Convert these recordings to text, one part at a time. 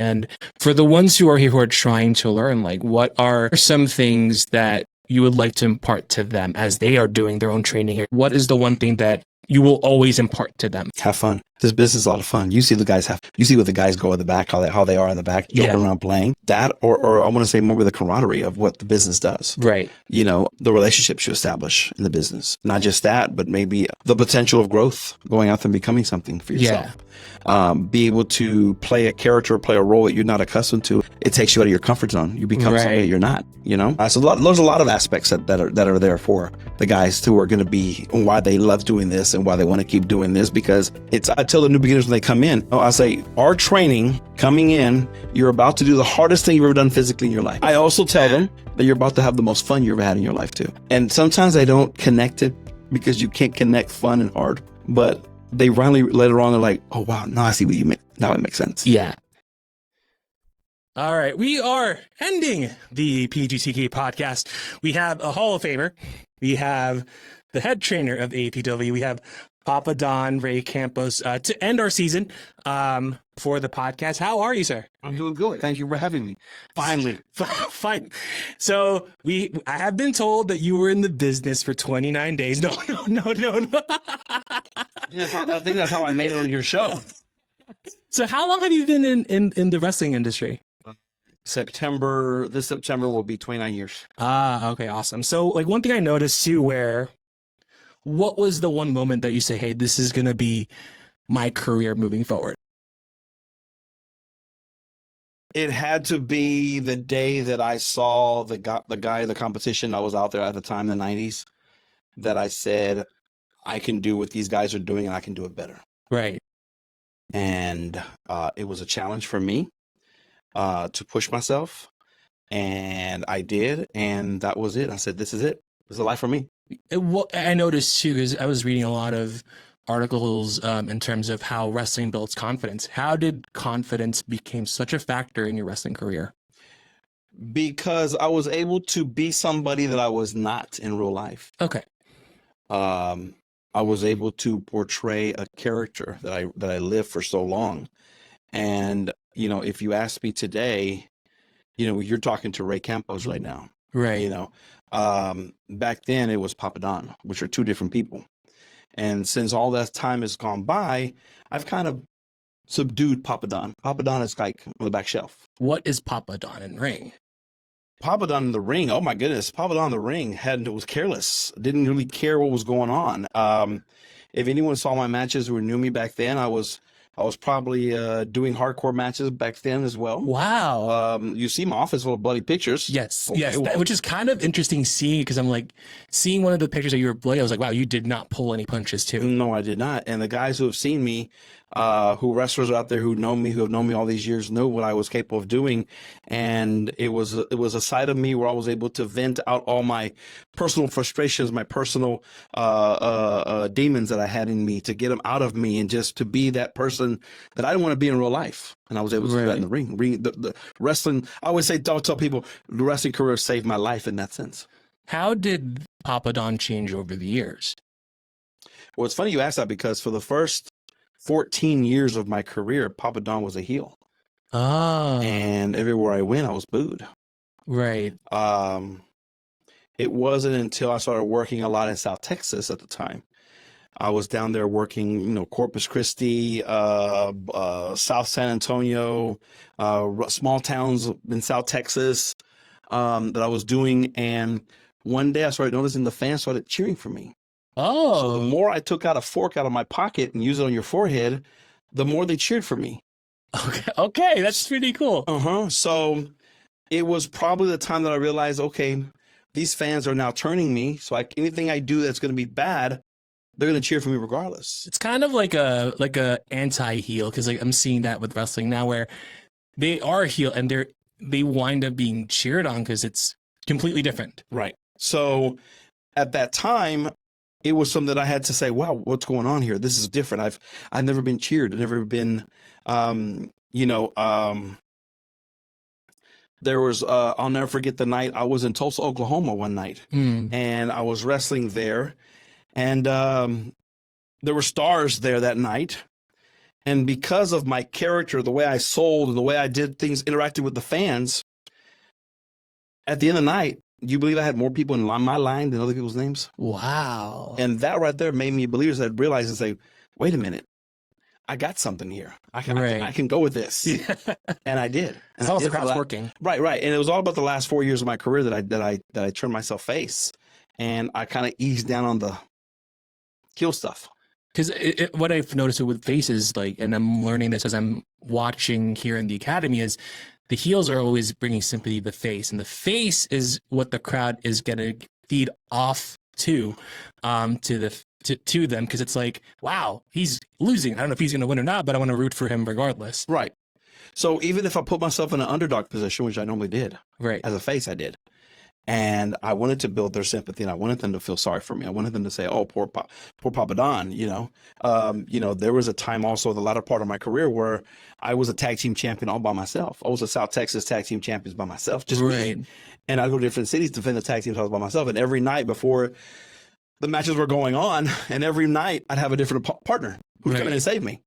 And for the ones who are here who are trying to learn, like, what are some things that you would like to impart to them as they are doing their own training here? What is the one thing that you will always impart to them? Have fun. This business is a lot of fun. You see what the guys go in the back, how they are in the back, joking around playing. That, or I want to say more with the camaraderie of what the business does. Right. You know, the relationships you establish in the business. Not just that, but maybe the potential of growth, going out and becoming something for yourself. Be able to play a character, play a role that you're not accustomed to. It takes you out of your comfort zone. You become something that you're not, you know? So there's a lot of aspects that are there for the guys who are going to be, why they love doing this and why they want to keep doing this, because I tell the new beginners when they come in, I say, our training coming in, you're about to do the hardest thing you've ever done physically in your life. I also tell them that you're about to have the most fun you've ever had in your life too. And sometimes I don't connect it because you can't connect fun and hard, but they finally later on are like, oh wow, now I see what you meant. Now it makes sense. Yeah. All right, we are ending the PGTK podcast. We have a Hall of Famer. We have the head trainer of AAPW. We have Pap Don Ray Campos to end our season for the podcast. How are you, sir? I'm doing good. Thank you for having me. Finally. Fine. So I have been told that you were in the business for 29 days. No. I think that's how I made it on your show. So how long have you been in the wrestling industry? This September will be 29 years. Okay, awesome. So like one thing I noticed too, what was the one moment that you say, hey, this is going to be my career moving forward? It had to be the day that I saw the guy, the competition that was out there at the time in the 90s, that I said, I can do what these guys are doing and I can do it better. Right. And it was a challenge for me to push myself. And I did. And that was it. I said, this is it. This is a life for me. I noticed too, because I was reading a lot of articles in terms of how wrestling builds confidence. How did confidence become such a factor in your wrestling career? Because I was able to be somebody that I was not in real life. Okay. I was able to portray a character that I lived for so long. And, you know, if you ask me today, you know, you're talking to Ray Campos right now. Right. You know, back then it was Pap Don, which are two different people. And since all that time has gone by, I've kind of subdued Pap Don. Pap Don is like on the back shelf. What is Pap Don in ring? Pap Don in the ring, oh my goodness, Pap Don in the ring was careless. Didn't really care what was going on. If anyone saw my matches who knew me back then, I was probably doing hardcore matches back then as well. Wow. You see my office full of bloody pictures. Yes, Okay, yes, which is kind of interesting seeing, because I'm like, seeing one of the pictures that you were bloody, I was like, wow, you did not pull any punches too. No, I did not. And the guys who have seen me, who wrestlers out there who have known me all these years, know what I was capable of doing. And it was a side of me where I was able to vent out all my personal frustrations, my personal demons that I had in me, to get them out of me and just to be that person that I didn't want to be in real life. And I was able to do that in the ring. The wrestling, I always say, don't tell people, the wrestling career saved my life in that sense. How did Pap Don change over the years? Well, it's funny you ask that, because for the first 14 years of my career, Pap Don was a heel. Oh. And everywhere I went, I was booed. Right. It wasn't until I started working a lot in South Texas at the time. I was down there working, you know, Corpus Christi, South San Antonio, small towns in South Texas that I was doing. And one day I started noticing the fans started cheering for me. Oh. So the more I took out a fork out of my pocket and used it on your forehead, the more they cheered for me. Okay, that's pretty cool. So it was probably the time that I realized, okay, these fans are now turning me. So anything I do that's going to be bad, they're going to cheer for me regardless. It's kind of like a anti-heel, because like I'm seeing that with wrestling now, where they are heel and they wind up being cheered on because it's completely different. Right. So at that time, it was something that I had to say, wow, what's going on here? This is different. I've never been cheered. I've never been, there was, I'll never forget the night I was in Tulsa, Oklahoma one night, and I was wrestling there, and there were stars there that night. And because of my character, the way I sold and the way I did things, interacted with the fans, at the end of the night, you believe I had more people in my line than other people's names? Wow. And that right there made me believers that realize and say, wait a minute, I got something here. I can go with this. Yeah. And I did. And As long as the for crowd's working. Right. And it was all about the last 4 years of my career that I turned myself face. And I kind of eased down on the heel stuff. Because what I've noticed with faces, like, and I'm learning this as I'm watching here in the academy, is the heels are always bringing sympathy to the face, and the face is what the crowd is going to feed off to them, because it's like, wow, he's losing. I don't know if he's going to win or not, but I want to root for him regardless. Right. So even if I put myself in an underdog position, which I normally did, right, as a face, I did. And I wanted to build their sympathy, and I wanted them to feel sorry for me. I wanted them to say, "Oh, poor Papa Don." There was a time also, the latter part of my career, where I was a tag team champion all by myself. I was a South Texas tag team champions by myself, just right. me. And I'd go to different cities to defend the tag team titles by myself. And every night before the matches were going on, and every night I'd have a different partner who'd come in and save me.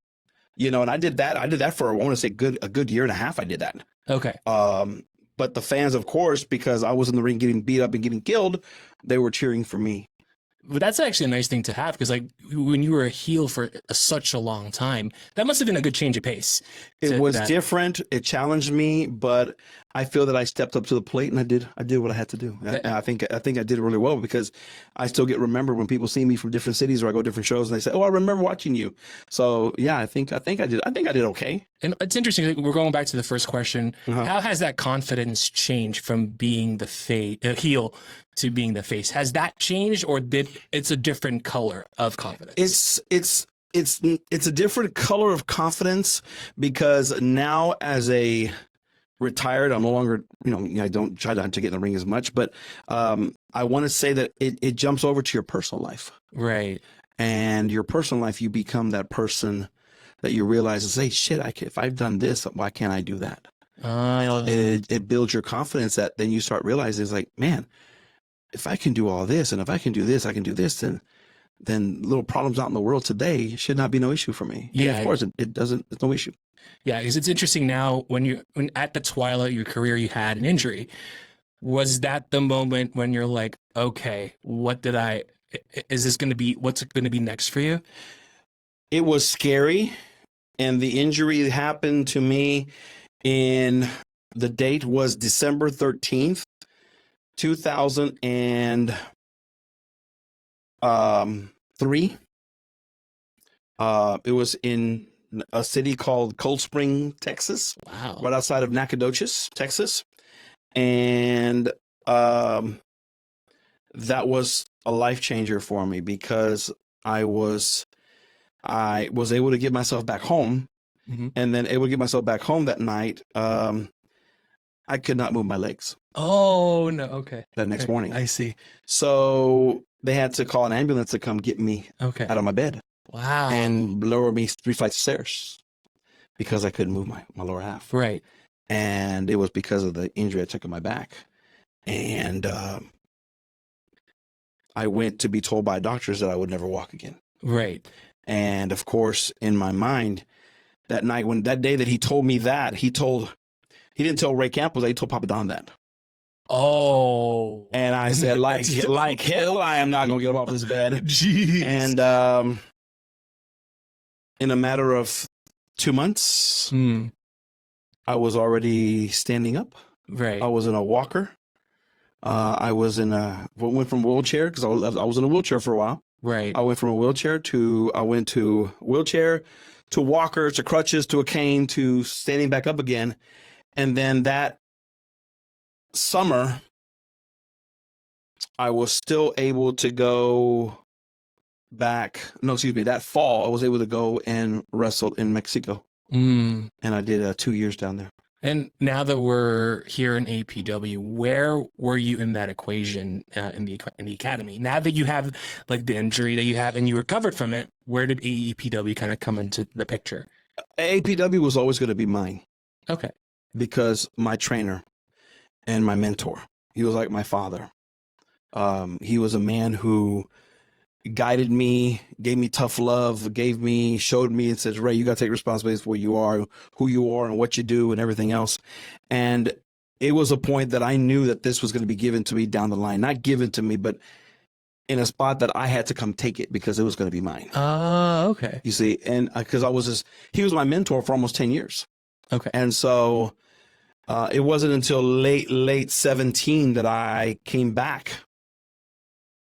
And I did that. I did that for, I want to say, a good year and a half. I did that. Okay. But the fans, of course, because I was in the ring getting beat up and getting killed, they were cheering for me. But that's actually a nice thing to have, because like when you were a heel for such a long time, that must have been a good change of pace. It was different. It challenged me, but I feel that I stepped up to the plate and I did what I had to do. I think I did it really well, because I still get remembered when people see me from different cities or I go to different shows and they say, "Oh, I remember watching you." So yeah, I think I did okay. And it's interesting. Like, we're going back to the first question. How has that confidence changed from being the heel to being the face? Has that changed, or it's a different color of confidence? It's a different color of confidence, because now as a retired, I'm no longer, I don't try to get in the ring as much, but I want to say that it jumps over to your personal life. Right. And your personal life, you become that person that you realize is, hey, shit, if I've done this, why can't I do that? It builds your confidence, that then you start realizing, it's like, man, if I can do all this, and if I can do this, I can do this, then little problems out in the world today should not be no issue for me. Yeah, and of course it doesn't. It's no issue. Yeah, because it's interesting now when at the twilight of your career you had an injury. Was that the moment when you're like, okay, what's going to be next for you? It was scary, and the injury happened to me the date was December 13th, 2003. It was in a city called Cold Spring, Texas. Wow. Right outside of Nacogdoches, Texas. And that was a life changer for me, because I was able to get myself back home. Mm-hmm. And then able to get myself back home that night. I could not move my legs. Oh, no. Okay. That next morning. I see. So they had to call an ambulance to come get me out of my bed. Wow. And lower me 3 flights of stairs, because I couldn't move my lower half. Right. And it was because of the injury I took in my back. And I went to be told by doctors that I would never walk again. Right. And of course, in my mind, that day that he told me that, he didn't tell Ray Campos, he told Papa Don that. Oh. And I said, like hell, I am not going to get up off this bed. Jeez. And in a matter of 2 months, I was already standing up. Right. I was in a walker. I went from wheelchair, because I was in a wheelchair for a while. Right. I went from a wheelchair to wheelchair to walker to crutches to a cane to standing back up again. And then that summer, I was still able to go back. No, excuse me. That fall, I was able to go and wrestle in Mexico. And I did 2 years down there. And now that we're here in APW, where were you in that equation in the academy? Now that you have like the injury that you have and you recovered from it, where did AAPW kind of come into the picture? AAPW was always going to be mine. Okay. Because my trainer and my mentor, he was like my father. He was a man who guided me, gave me tough love, showed me and says, Ray, you got to take responsibility for where you are, who you are and what you do and everything else. And it was a point that I knew that this was going to be given to me down the line, not given to me, but in a spot that I had to come take it because it was going to be mine. Okay. You see, and because he was my mentor for almost 10 years. Okay. And so it wasn't until late 17 that I came back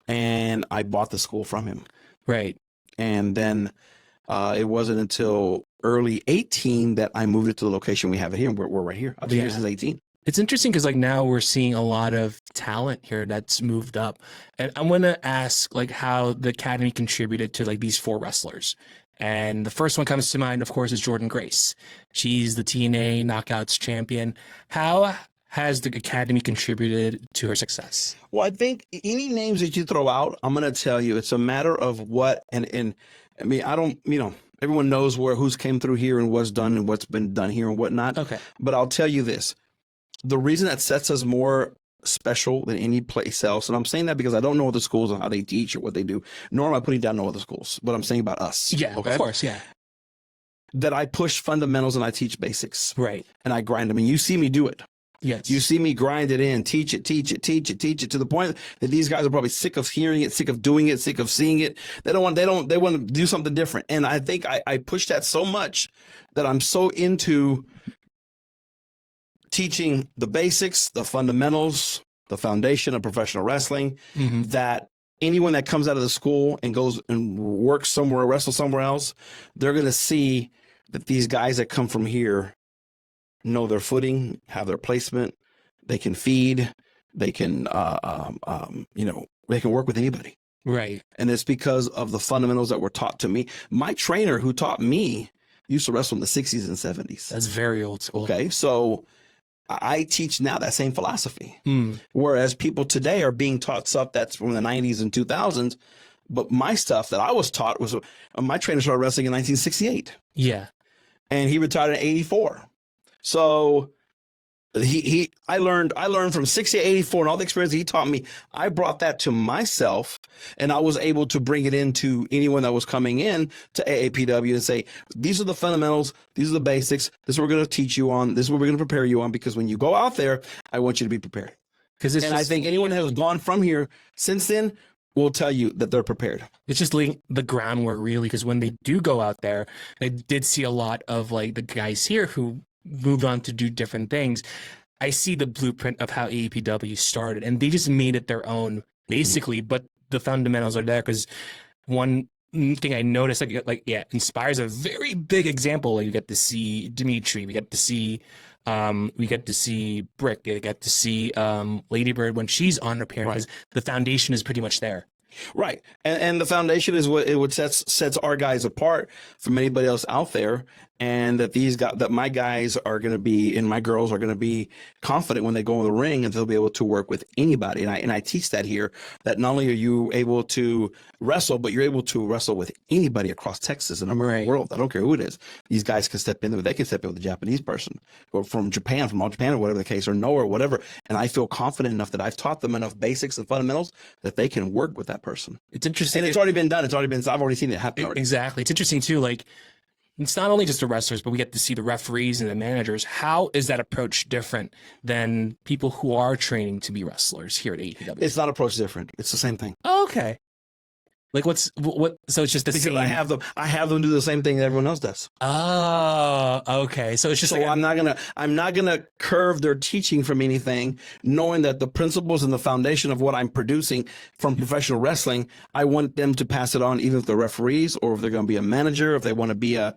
and I bought the school from him. Right. And then it wasn't until early 18 that I moved it to the location we have it here. We're right here. I've been here since 18. It's interesting because like now we're seeing a lot of talent here that's moved up. And I want to ask like how the Academy contributed to like these 4 wrestlers. And the first one comes to mind, of course, is Jordan Grace. She's the TNA Knockouts champion. How has the Academy contributed to her success? Well, I think any names that you throw out, I'm going to tell you, it's a matter of what, and I mean, I don't, everyone knows who's came through here and what's done and what's been done here and whatnot. Okay. But I'll tell you this, the reason that sets us more special than any place else, and I'm saying that because I don't know other schools and how they teach or what they do, nor am I putting down no other schools, but I'm saying about us. Yeah, okay? Of course, yeah. That I push fundamentals and I teach basics. Right. And I grind them. And you see me do it. Yes. You see me grind it in, teach it to the point that these guys are probably sick of hearing it, sick of doing it, sick of seeing it. They want to do something different. And I think I push that so much that I'm so into teaching the basics, the fundamentals, the foundation of professional wrestling, that anyone that comes out of the school and goes and works somewhere, wrestles somewhere else, they're going to see that these guys that come from here know their footing, have their placement, they can feed, they can, they can work with anybody. Right. And it's because of the fundamentals that were taught to me. My trainer who taught me used to wrestle in the 60s and 70s. That's very old school. Okay. So I teach now that same philosophy. Whereas people today are being taught stuff that's from the 90s and 2000s. But my stuff that I was taught was, my trainer started wrestling in 1968. Yeah. And he retired in 84. So I learned from 60 to 84 and all the experience he taught me. I brought that to myself and I was able to bring it into anyone that was coming in to AAPW and say, these are the fundamentals. These are the basics. This is what we're going to teach you on. This is what we're going to prepare you on, because when you go out there, I want you to be prepared. I think anyone who has gone from here since then will tell you that they're prepared. It's just laying the groundwork, really, because when they do go out there, I did see a lot of like the guys here who moved on to do different things. I see the blueprint of how AAPW started, and they just made it their own, basically. But the fundamentals are there, because one thing I noticed, Inspire's a very big example. Like, you get to see Dimitri, we get to see Brick, we get to see Ladybird when she's on her appearance. Right. The foundation is pretty much there. Right. And the foundation is what sets our guys apart from anybody else out there. And that my guys are going to be, and my girls are going to be confident when they go in the ring, and they'll be able to work with anybody. And I teach that here, that not only are you able to wrestle, but you're able to wrestle with anybody across Texas and the world. I don't care who it is. These guys can step in there. They can step in with a Japanese person, or from Japan, from all Japan, or whatever the case, or Noah, or whatever. And I feel confident enough that I've taught them enough basics and fundamentals that they can work with that person. It's interesting. And it's already been done. I've already seen it happen already. Exactly. It's interesting too. Like, it's not only just the wrestlers, but we get to see the referees and the managers. How is that approach different than people who are training to be wrestlers here at AAPW? It's not approach different. It's the same thing. Oh, okay. Like what? So it's just the same. I have them do the same thing that everyone else does. Oh, okay. So it's just I'm not gonna curve their teaching from anything, knowing that the principles and the foundation of what I'm producing from professional wrestling, I want them to pass it on, even if they're referees or if they're going to be a manager, if they want to be a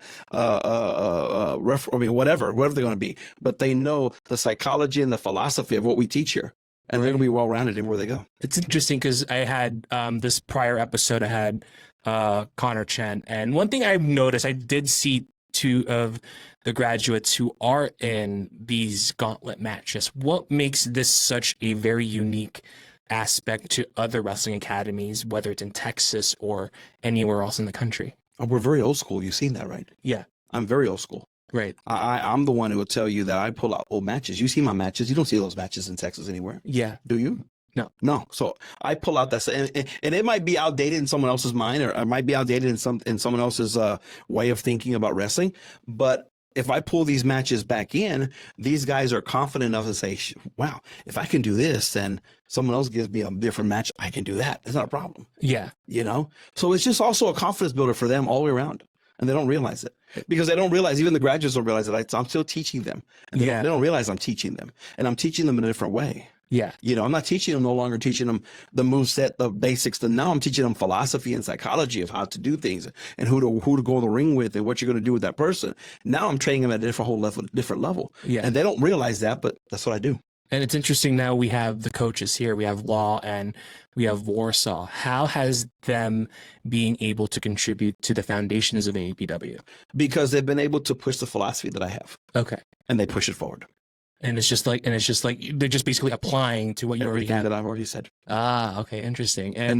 whatever they're going to be. But they know the psychology and the philosophy of what we teach here. And they're going to be well-rounded in where they go. It's interesting because I had this prior episode, I had Connor Chen. And one thing I've noticed, I did see two of the graduates who are in these gauntlet matches. What makes this such a very unique aspect to other wrestling academies, whether it's in Texas or anywhere else in the country? We're very old school. You've seen that, right? Yeah. I'm very old school. Right. I'm the one who will tell you that I pull out old matches. You see my matches. You don't see those matches in Texas anywhere. Yeah. Do you? No. So I pull out that, and it might be outdated in someone else's mind, or it might be outdated in someone else's way of thinking about wrestling. But if I pull these matches back in, these guys are confident enough to say, wow, if I can do this, then someone else gives me a different match, I can do that. It's not a problem. Yeah. So it's just also a confidence builder for them all the way around. And they don't realize it, because they don't realize, even the graduates don't realize it. I'm still teaching them. And they don't realize I'm teaching them, and I'm teaching them in a different way. Yeah. I'm not teaching them, no longer teaching them the moveset, the basics. Now I'm teaching them philosophy and psychology of how to do things, and who to go in the ring with, and what you're going to do with that person. Now I'm training them at a different level. Yeah. And they don't realize that, but that's what I do. And it's interesting, now we have the coaches here. We have Law and we have Warsaw. How has them being able to contribute to the foundations of AAPW? Because they've been able to push the philosophy that I have. Okay. And they push it forward. And it's just like they're just basically applying to what you already Everything have. that I've already said. Ah, okay, interesting. And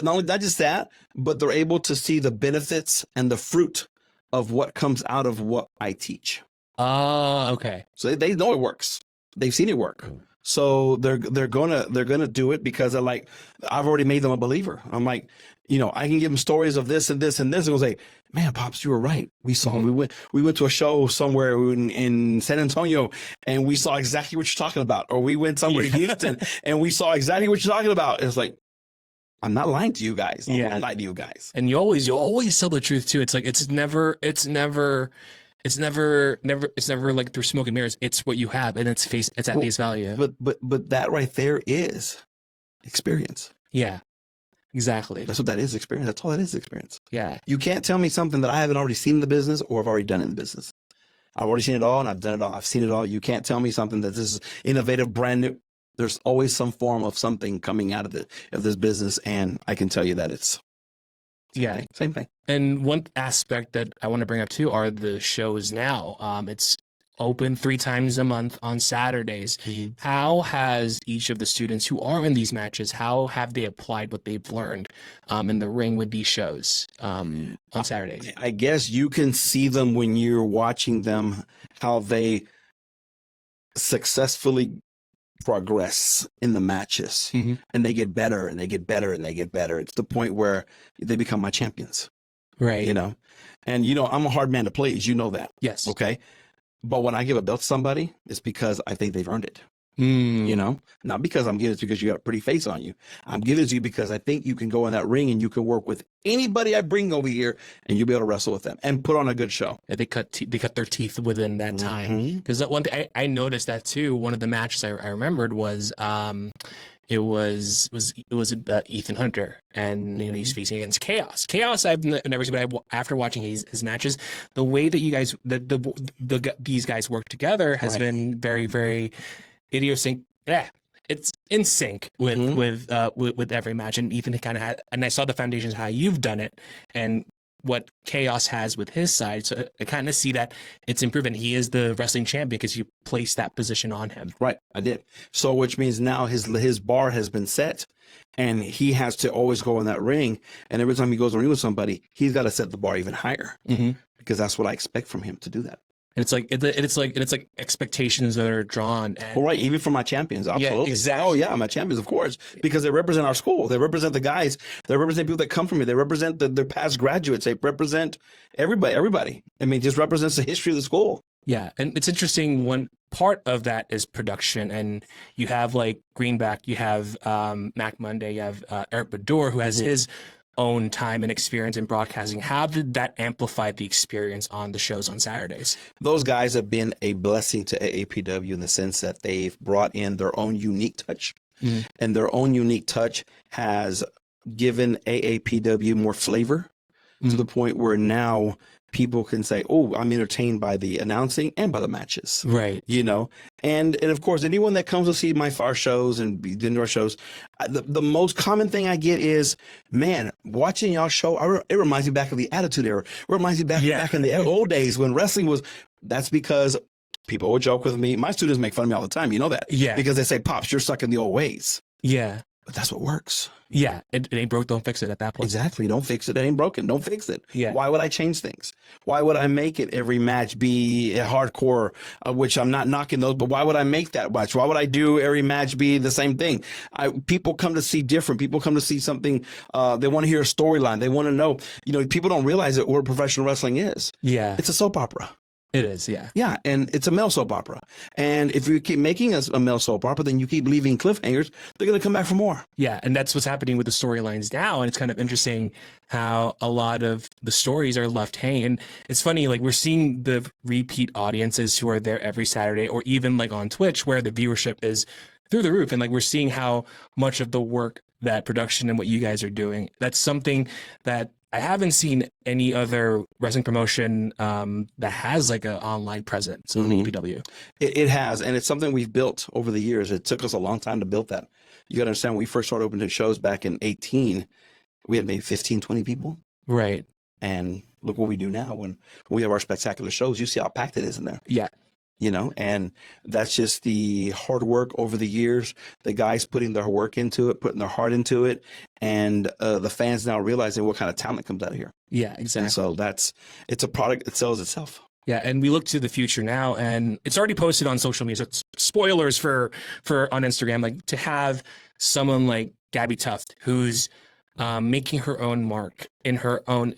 not just that, but they're able to see the benefits and the fruit of what comes out of what I teach. Ah, okay. So they know it works. They've seen it work. So they're gonna do it, because they're like, I've already made them a believer. I'm like, I can give them stories of this and this and this, and they'll say, man, Pops, you were right. We saw, we went to a show somewhere in San Antonio, and we saw exactly what you're talking about. Or we went somewhere in Houston, and we saw exactly what you're talking about. And it's like, I'm not lying to you guys. I'm not lying to you guys. And you always tell the truth too. It's like, it's never like through smoke and mirrors. It's what you have, and it's at face value. But that right there is experience. Yeah, exactly. That's what that is, experience. That's all that is, experience. Yeah. You can't tell me something that I haven't already seen in the business, or I've already done in the business. I've already seen it all, and I've done it all. I've seen it all. You can't tell me something that this is innovative, brand new. There's always some form of something coming out of this business, and I can tell you that it's same thing. And one aspect that I want to bring up too are the shows now. It's open 3 times a month on Saturdays. Mm-hmm. How has each of the students who are in these matches, how have they applied what they've learned in the ring with these shows on Saturdays? I guess you can see them when you're watching them, how they successfully progress in the matches, and they get better and they get better and they get better. It's the point where they become my champions. Right. And I'm a hard man to please. You know that. Yes. Okay. But when I give a belt to somebody, it's because I think they've earned it. Not because I'm giving it because you got a pretty face on you. I'm giving it to you because I think you can go in that ring and you can work with anybody I bring over here, and you'll be able to wrestle with them and put on a good show. Yeah, they cut their teeth within that time. Because that one thing I noticed that too. One of the matches I remembered was it was Ethan Hunter, and he's facing against Chaos. Chaos I've never seen, but after watching his matches, the way that you guys these guys work together has been very, very idiosyncratic. Yeah, it's in sync with every match. And Ethan kind of had, and I saw the foundations how you've done it, and what Chaos has with his side. So I kind of see that it's improving. He is the wrestling champion because you placed that position on him. Right, I did. So which means now his bar has been set, and he has to always go in that ring. And every time he goes in the ring with somebody, he's got to set the bar even higher, because that's what I expect from him to do that. And it's like expectations that are drawn. And, well, right, even from my champions, absolutely. Yeah, exactly. Oh yeah, my champions, of course, because they represent our school. They represent the guys. They represent people that come from me. They represent their past graduates. They represent everybody. I mean, it just represents the history of the school. Yeah, and it's interesting. One part of that is production, and you have like Greenback, you have Mac Monday, you have Eric Bador, who has his own time and experience in broadcasting. How did that amplify the experience on the shows on Saturdays? Those guys have been a blessing to AAPW in the sense that they've brought in their own unique touch, and their own unique touch has given AAPW more flavor to the point where now people can say, oh, I'm entertained by the announcing and by the matches. Right. And of course, anyone that comes to see our shows and the indoor shows, the most common thing I get is, man, watching y'all show, it reminds me back of the Attitude Era. It reminds me back in the old days when wrestling was, that's because people would joke with me. My students make fun of me all the time. You know that. Yeah. Because they say, Pops, you're stuck in the old ways. Yeah. But that's what works. Yeah, it ain't broke, don't fix it at that point. Exactly. Don't fix it. It ain't broken. Don't fix it. Yeah. Why would I change things? Why would I make it every match be a hardcore, which I'm not knocking those, but why would I make that match? Why would I do every match be the same thing? People come to see different. People come to see something. They want to hear a storyline. They want to know, people don't realize that what professional wrestling is. Yeah. It's a soap opera. It is, yeah. Yeah, and it's a male soap opera. And if you keep making a male soap opera, then you keep leaving cliffhangers, they're going to come back for more. Yeah, and that's what's happening with the storylines now. And it's kind of interesting how a lot of the stories are left hanging. And it's funny, like we're seeing the repeat audiences who are there every Saturday, or even like on Twitch where the viewership is through the roof. And like we're seeing how much of the work that production and what you guys are doing, that's something that I haven't seen any other wrestling promotion that has like an online presence on AAPW. It has, and it's something we've built over the years. It took us a long time to build that. You got to understand, when we first started opening shows back in 2018, we had maybe 15, 20 people. Right. And look what we do now. When we have our spectacular shows, you see how packed it is in there. Yeah. And that's just the hard work over the years, the guys putting their work into it, putting their heart into it, and the fans now realizing what kind of talent comes out of here. Yeah, exactly. And so it's a product that sells itself. Yeah, and we look to the future now, and it's already posted on social media. So it's spoilers for on Instagram, like to have someone like Gabby Tuft, who's making her own mark in her own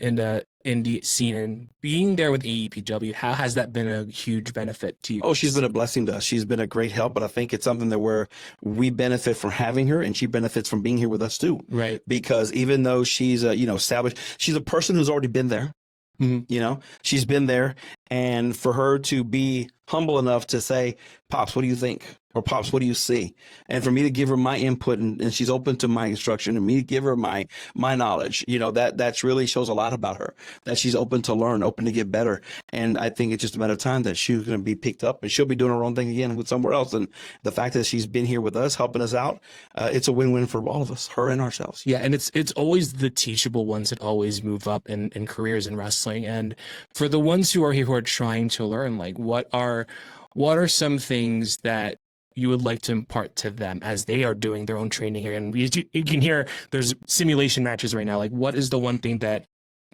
indie scene, and being there with AAPW, how has that been a huge benefit to you? Oh, she's been a blessing to us. She's been a great help, but I think it's something that we benefit from having her, and she benefits from being here with us too. Right. Because even though she's established, she's a person who's already been there. Mm-hmm. She's been there, and for her to be humble enough to say, "Pops, what do you think?" Or "Pops, what do you see?" And for me to give her my input, and she's open to my instruction, and me to give her my knowledge, that's really shows a lot about her, that she's open to learn, open to get better. And I think it's just a matter of time that she's going to be picked up, and she'll be doing her own thing again with somewhere else. And the fact that she's been here with us, helping us out, it's a win-win for all of us, her and ourselves. Yeah, and it's always the teachable ones that always move up in careers in wrestling. And for the ones who are here who are trying to learn, like what are some things that you would like to impart to them as they are doing their own training here? And you can hear there's simulation matches right now. Like, what is the one thing that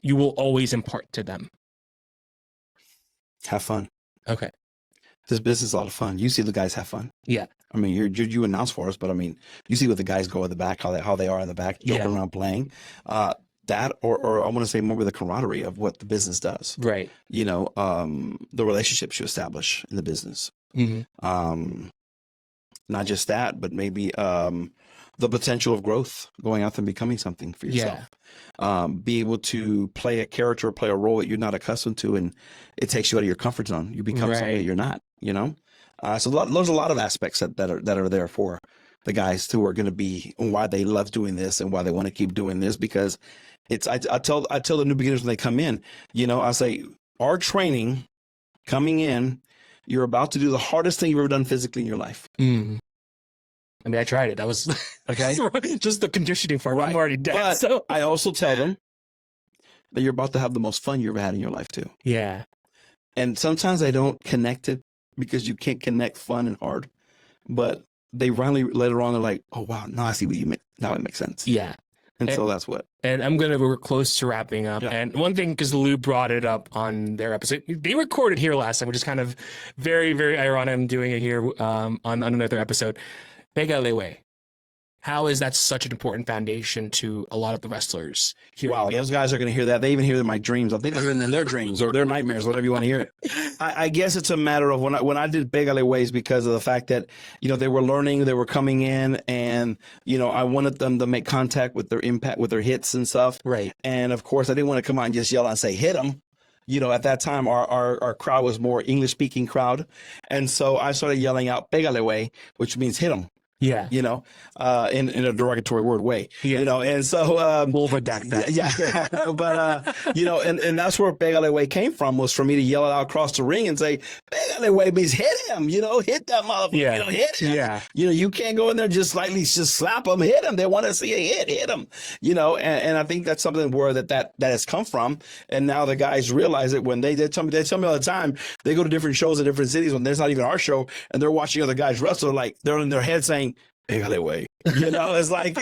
you will always impart to them? Have fun. Okay. This business is a lot of fun. You see the guys have fun. Yeah. I mean, you announce for us, but I mean, you see what the guys go in the back, how they are in the back, joking around playing. That or I want to say more with the camaraderie of what the business does. Right. The relationships you establish in the business. Mm-hmm. Not just that, but maybe the potential of growth, going out and becoming something for yourself. Yeah. Be able to play a character, play a role that you're not accustomed to, and it takes you out of your comfort zone. You become something that you're not. So there's a lot of aspects that are there for the guys who are going to be, and why they love doing this and why they want to keep doing this, because I tell the new beginners when they come in, I say, our training coming in, you're about to do the hardest thing you've ever done physically in your life. Mm. I mean, I tried it. That was okay. Just the conditioning part. Right. I'm already dead. But so I also tell them that you're about to have the most fun you ever had in your life too. Yeah. And sometimes I don't connect it because you can't connect fun and hard, but they finally later on, they're like, "Oh wow, now I see what you mean. Now it makes sense." Yeah. And so that's what. And we're close to wrapping up. Yeah. And one thing, because Lou brought it up on their episode, they recorded here last time, which is kind of very, very ironic. I'm doing it here on another episode. Pégale. How is that such an important foundation to a lot of the wrestlers here? Wow, those guys are going to hear that. They even hear it in my dreams. I think they're in their dreams or their nightmares, whatever you want to hear it. I guess it's a matter of when I did Pégale Ways, because of the fact that, they were learning, they were coming in, and, I wanted them to make contact with their impact, with their hits and stuff. Right. And of course, I didn't want to come out and just yell and say, "Hit them." At that time, our crowd was more English-speaking crowd. And so I started yelling out Pégale Way, which means hit them. Yeah. In a derogatory word way, and so, we'll redact that. Yeah. But, and that's where Pégale Way came from, was for me to yell it out across the ring and say, Pégale Way means hit him, hit that motherfucker, hit him. Yeah. You can't go in there just slightly, just slap them, hit them. They want to see a hit them, and I think that's something where that has come from. And now the guys realize it when they tell me all the time, they go to different shows in different cities when there's not even our show, and they're watching other guys wrestle, like they're in their head saying, Pégale Way. You know, it's like,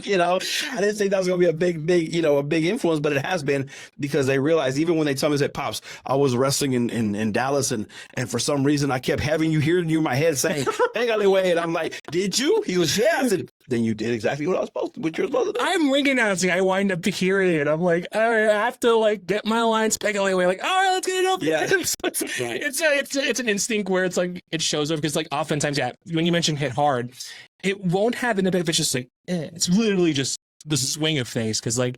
you know, I didn't think that was going to be a big influence, but it has been because they realized even when they tell me, say, Pops, I was wrestling in Dallas and for some reason I kept having you hearing you in my head saying, Pégale way. And I'm like, did you? He was, yeah. I said, then you did exactly what what you're supposed to do. I'm ring announcing. I wind up hearing it. I'm like, all right, I have to like get my lines Pégale way. Like, all right, let's get it up. Yeah. It's an instinct where it's like, it shows up because like oftentimes, yeah, when you mention hit hard, it won't have an effect if it's just like, it's literally just the swing of things. Cause like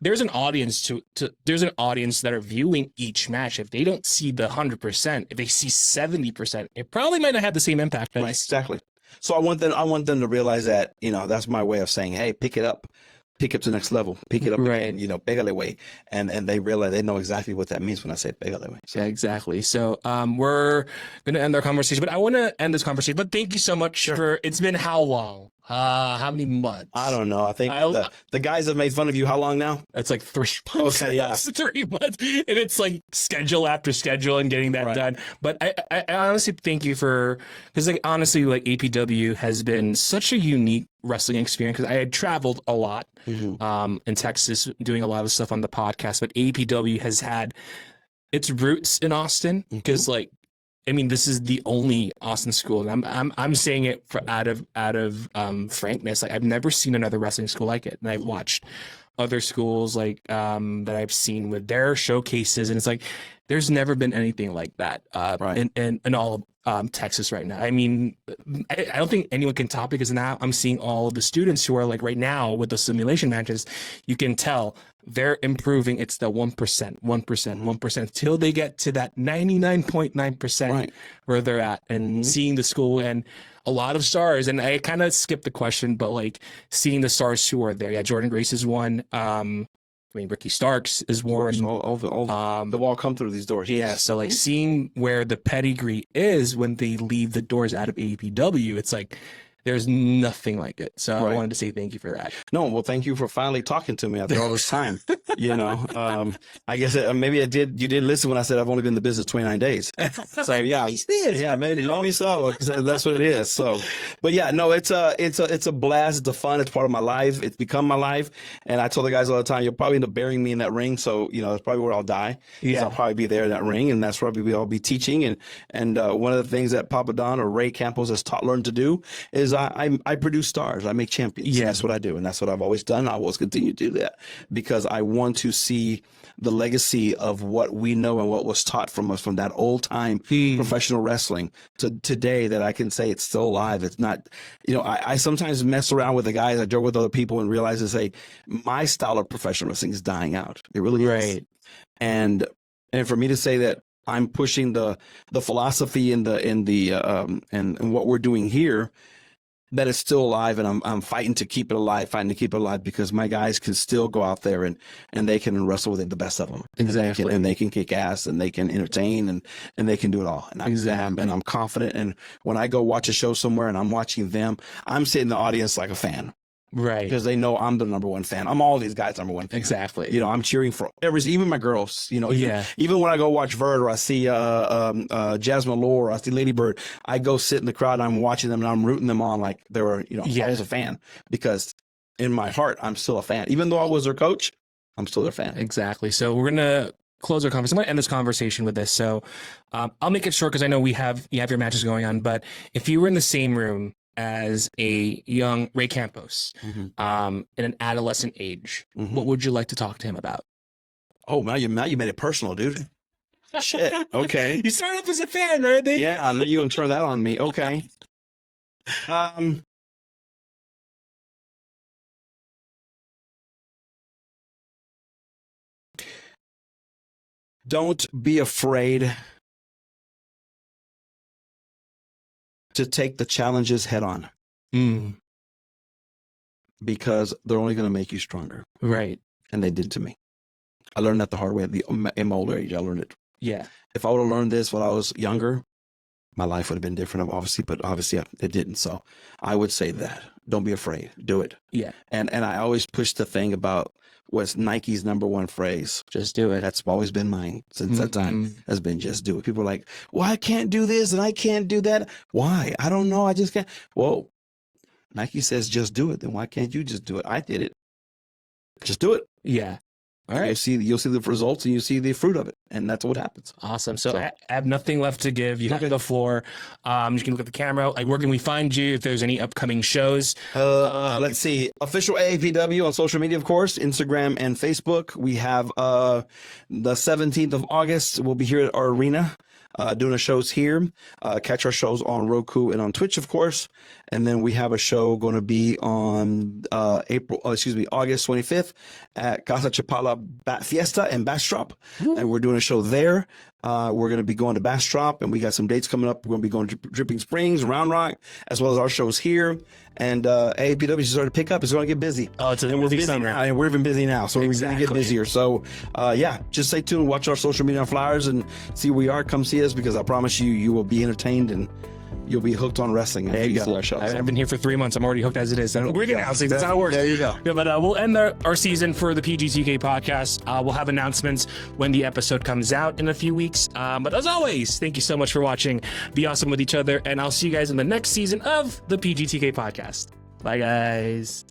there's an audience there's an audience that are viewing each match. If they don't see the 100%, if they see 70%, it probably might not have the same impact. Right, exactly. So I want them to realize that, you know, that's my way of saying, hey, pick it up to the next level, pick it up, right. And, you know, pégale way. And they realize, they know exactly what that means when I say pégale way. So. Yeah, exactly. So we're going to end our conversation, but I want to end this conversation, but thank you so much for, it's been how long? How many months? I don't know. I think the guys have made fun of you. How long now? It's like 3 months. Okay, yeah. It's 3 months. And it's like schedule after schedule and getting that done. But I honestly thank you because like honestly, like APW has been such a unique wrestling experience because I had traveled a lot in Texas doing a lot of stuff on the podcast, but APW has had its roots in Austin because like, I mean, this is the only Austin school, and I'm saying it out of frankness. Like I've never seen another wrestling school like it, and I've watched other schools like that I've seen with their showcases, and it's like there's never been anything like that in all of Texas right now. I mean, I don't think anyone can top it because now I'm seeing all of the students who are like right now with the simulation matches. You can tell they're improving. It's the 1% until they get to that 99.9% where they're at, and seeing the school and a lot of stars. And I kind of skipped the question, but like seeing the stars who are there. Yeah, Jordan Grace is one. I mean, Ricky Starks is one. They'll all come through these doors. Yeah, so like seeing where the pedigree is when they leave the doors out of APW, it's like there's nothing like it. So I wanted to say thank you for that. No, well, thank you for finally talking to me after all this time. You know, I guess maybe you didn't listen when I said I've only been in the business 29 days. So yeah, you did. Yeah, maybe only so. That's what it is. So, but yeah, no, it's a blast. It's a fun. It's part of my life. It's become my life. And I told the guys all the time, you'll probably end up burying me in that ring. So, you know, that's probably where I'll die. Yeah. I'll probably be there in that ring, and that's probably I'll be teaching. And one of the things that Pap Don or Ray Campos has learned to do is I produce stars. I make champions. Yeah. That's what I do. And that's what I've always done. I will always continue to do that because I want to see the legacy of what we know and what was taught from us from that old time professional wrestling to today, that I can say it's still alive. It's not, you know, I sometimes mess around with the guys. I joke with other people and realize and say, my style of professional wrestling is dying out. It really is. And for me to say that I'm pushing the philosophy and what we're doing here, that it's still alive, and I'm fighting to keep it alive, because my guys can still go out there and they can wrestle with the best of them. Exactly. And they can kick ass, and they can entertain, and they can do it all. And I'm confident. And when I go watch a show somewhere and I'm watching them, I'm sitting in the audience like a fan. Right. Because they know I'm the number one fan. I'm all these guys' number one fan. Exactly. You know, I'm cheering for even my girls, you know. Even when I go watch Verd, or I see Jasmine Lore, or I see Lady Bird, I go sit in the crowd and I'm watching them and I'm rooting them on like they were, you know, I was a fan. Because in my heart, I'm still a fan. Even though I was their coach, I'm still their fan. Exactly. So we're going to close our conversation. I'm going to end this conversation with this. So I'll make it short because I know you have your matches going on. But if you were in the same room as a young Ray Campos, in an adolescent age, what would you like to talk to him about? Oh, now you made it personal, dude. Shit. Okay. You started off as a fan, right? Yeah, I know you're gonna turn that on me. Okay. Don't be afraid to take the challenges head on. Because they're only going to make you stronger. Right. And they did to me. I learned that the hard way in my older age. I learned it. Yeah. If I would have learned this when I was younger, my life would have been different, obviously, but obviously it didn't. So I would say that. Don't be afraid. Do it. Yeah. And I always push the thing about what's Nike's number one phrase. Just do it. That's always been mine since that time. Has been just do it. People are like, well, I can't do this and I can't do that. Why? I don't know. I just can't. Well, Nike says just do it. Then why can't you just do it? I did it. Just do it. Yeah. All right. You'll see the results and you see the fruit of it, and that's what happens. Awesome. So I have nothing left to give. You have the floor. You can look at the camera. Like, where can we find you if there's any upcoming shows? Let's see. Official AAPW on social media, of course, Instagram and Facebook. We have the 17th of August. We'll be here at our arena. Doing the shows here. Catch our shows on Roku and on Twitch, of course. And then we have a show going to be on August 25th at Casa Chapala Fiesta and Bastrop. And we're doing a show there. We're going to be going to Bastrop, and we got some dates coming up. We're going to be going to Dripping Springs, Round Rock, as well as our shows here. And AAPW is starting to pick up. It's going to get busy. Oh, it's a busy summer. Now, and we're even busy now, so we're going to get busier. So, just stay tuned. Watch our social media flyers and see where we are. Come see us, because I promise you will be entertained and you'll be hooked on wrestling. There you go. I've been here for 3 months. I'm already hooked as it is. We're getting out. That's how it works. There you go. Yeah, but we'll end our season for the PGTK podcast. We'll have announcements when the episode comes out in a few weeks. But as always, thank you so much for watching. Be awesome with each other, and I'll see you guys in the next season of the PGTK podcast. Bye, guys.